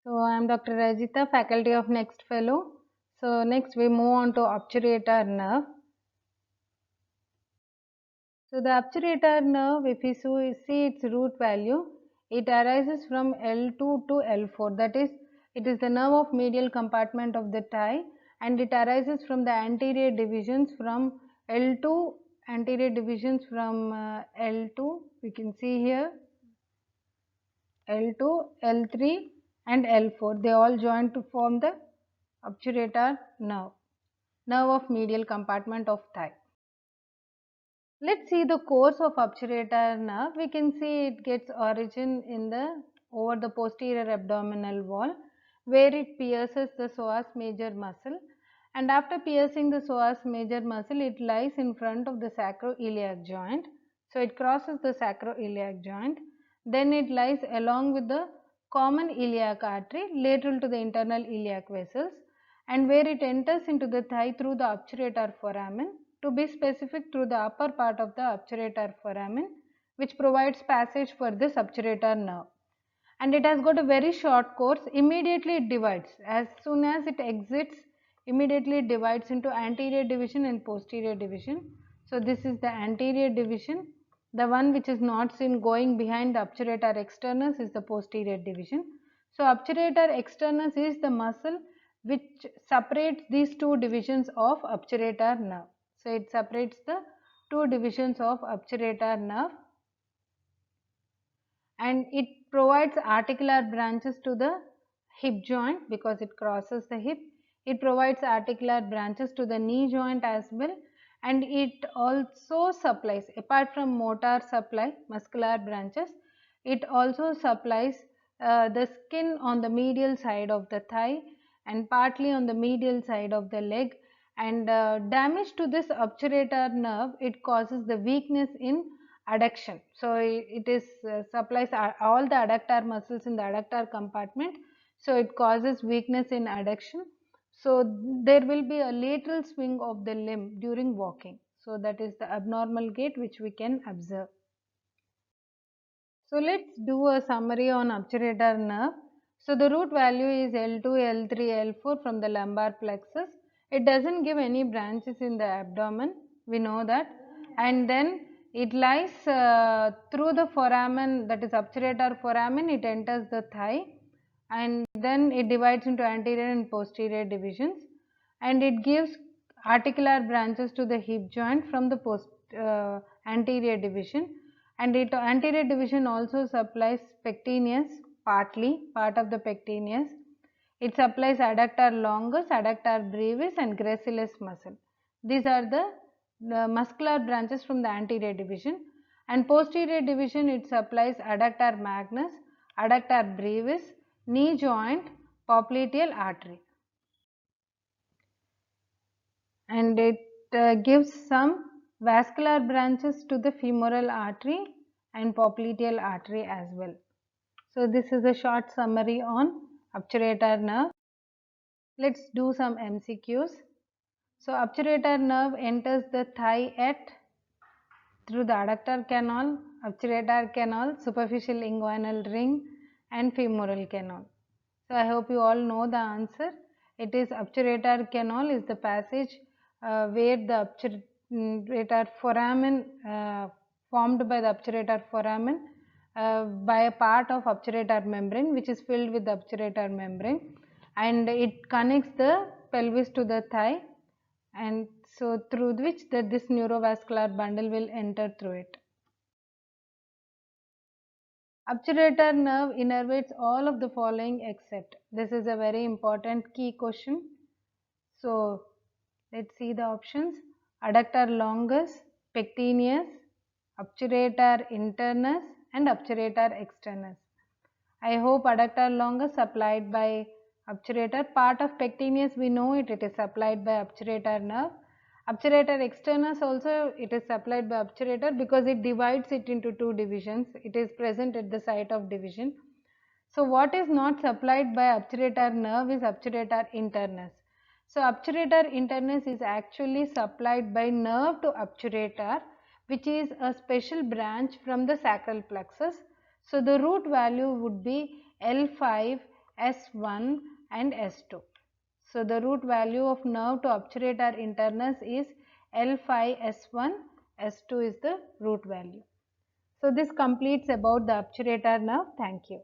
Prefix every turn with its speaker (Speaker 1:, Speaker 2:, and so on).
Speaker 1: So I am Dr. Rajita, faculty of Next Fellow. So next we move on to obturator nerve. So the obturator nerve, if you see its root value, it arises from L2 to L4. That is, it is the nerve of medial compartment of the thigh, and it arises from the anterior divisions from L2, L2. We can see here L2, L3 and L4. They all join to form the obturator nerve of medial compartment of thigh. Let's see the course of obturator nerve. We can see it gets origin in the over the posterior abdominal wall, where it pierces the psoas major muscle, and after piercing the psoas major muscle, it lies in front of the sacroiliac joint. So it crosses the sacroiliac joint, then it lies along with the common iliac artery lateral to the internal iliac vessels, and where it enters into the thigh through the obturator foramen, to be specific through the upper part of the obturator foramen, which provides passage for this obturator nerve. And it has got a very short course. Immediately it divides. As soon as it exits, immediately it divides into anterior division and posterior division. So this is the anterior division. The one which is not seen going behind the obturator externus is the posterior division. So obturator externus is the muscle which separates these two divisions of obturator nerve. So it separates the two divisions of obturator nerve, and it provides articular branches to the hip joint because it crosses the hip. It provides articular branches to the knee joint as well, and it also supplies, apart from motor supply, muscular branches, it also supplies the skin on the medial side of the thigh and partly on the medial side of the leg. And damage to this obturator nerve, it causes the weakness in adduction. So it is supplies all the adductor muscles in the adductor compartment. So it causes weakness in adduction. So there will be a lateral swing of the limb during walking. So that is the abnormal gait which we can observe. So let's do a summary on obturator nerve. So the root value is L2, L3, L4 from the lumbar plexus. It doesn't give any branches in the abdomen, we know that. And then it lies through the foramen, that is obturator foramen, it enters the thigh, and then it divides into anterior and posterior divisions, and it gives articular branches to the hip joint from the anterior division, and it anterior division also supplies pectineus, part of the pectineus. It supplies adductor longus, adductor brevis and gracilis muscle. These are the muscular branches from the anterior division. And posterior division, it supplies adductor magnus, adductor brevis, knee joint, popliteal artery. And it gives some vascular branches to the femoral artery and popliteal artery as well. So this is a short summary on obturator nerve. Let's do some MCQs. So obturator nerve enters the thigh at through the adductor canal, obturator canal, superficial inguinal ring and femoral canal. So I hope you all know the answer. It is obturator canal is the passage where the obturator foramen formed by the obturator foramen by a part of obturator membrane which is filled with the obturator membrane, and it connects the pelvis to the thigh, and so through which this neurovascular bundle will enter through it. Obturator nerve innervates all of the following except. This is a very important key question. So let's see the options. Adductor longus, pectineus, obturator internus and obturator externus. I hope adductor longus supplied by obturator. Part of pectineus we know it is supplied by obturator nerve. Obturator externus also it is supplied by obturator because it divides it into two divisions. It is present at the site of division. So what is not supplied by obturator nerve is obturator internus. So obturator internus is actually supplied by nerve to obturator, which is a special branch from the sacral plexus. So the root value would be L5, S1 and S2. So the root value of nerve to obturator internus is L5 S1, S2 is the root value. So this completes about the obturator nerve. Thank you.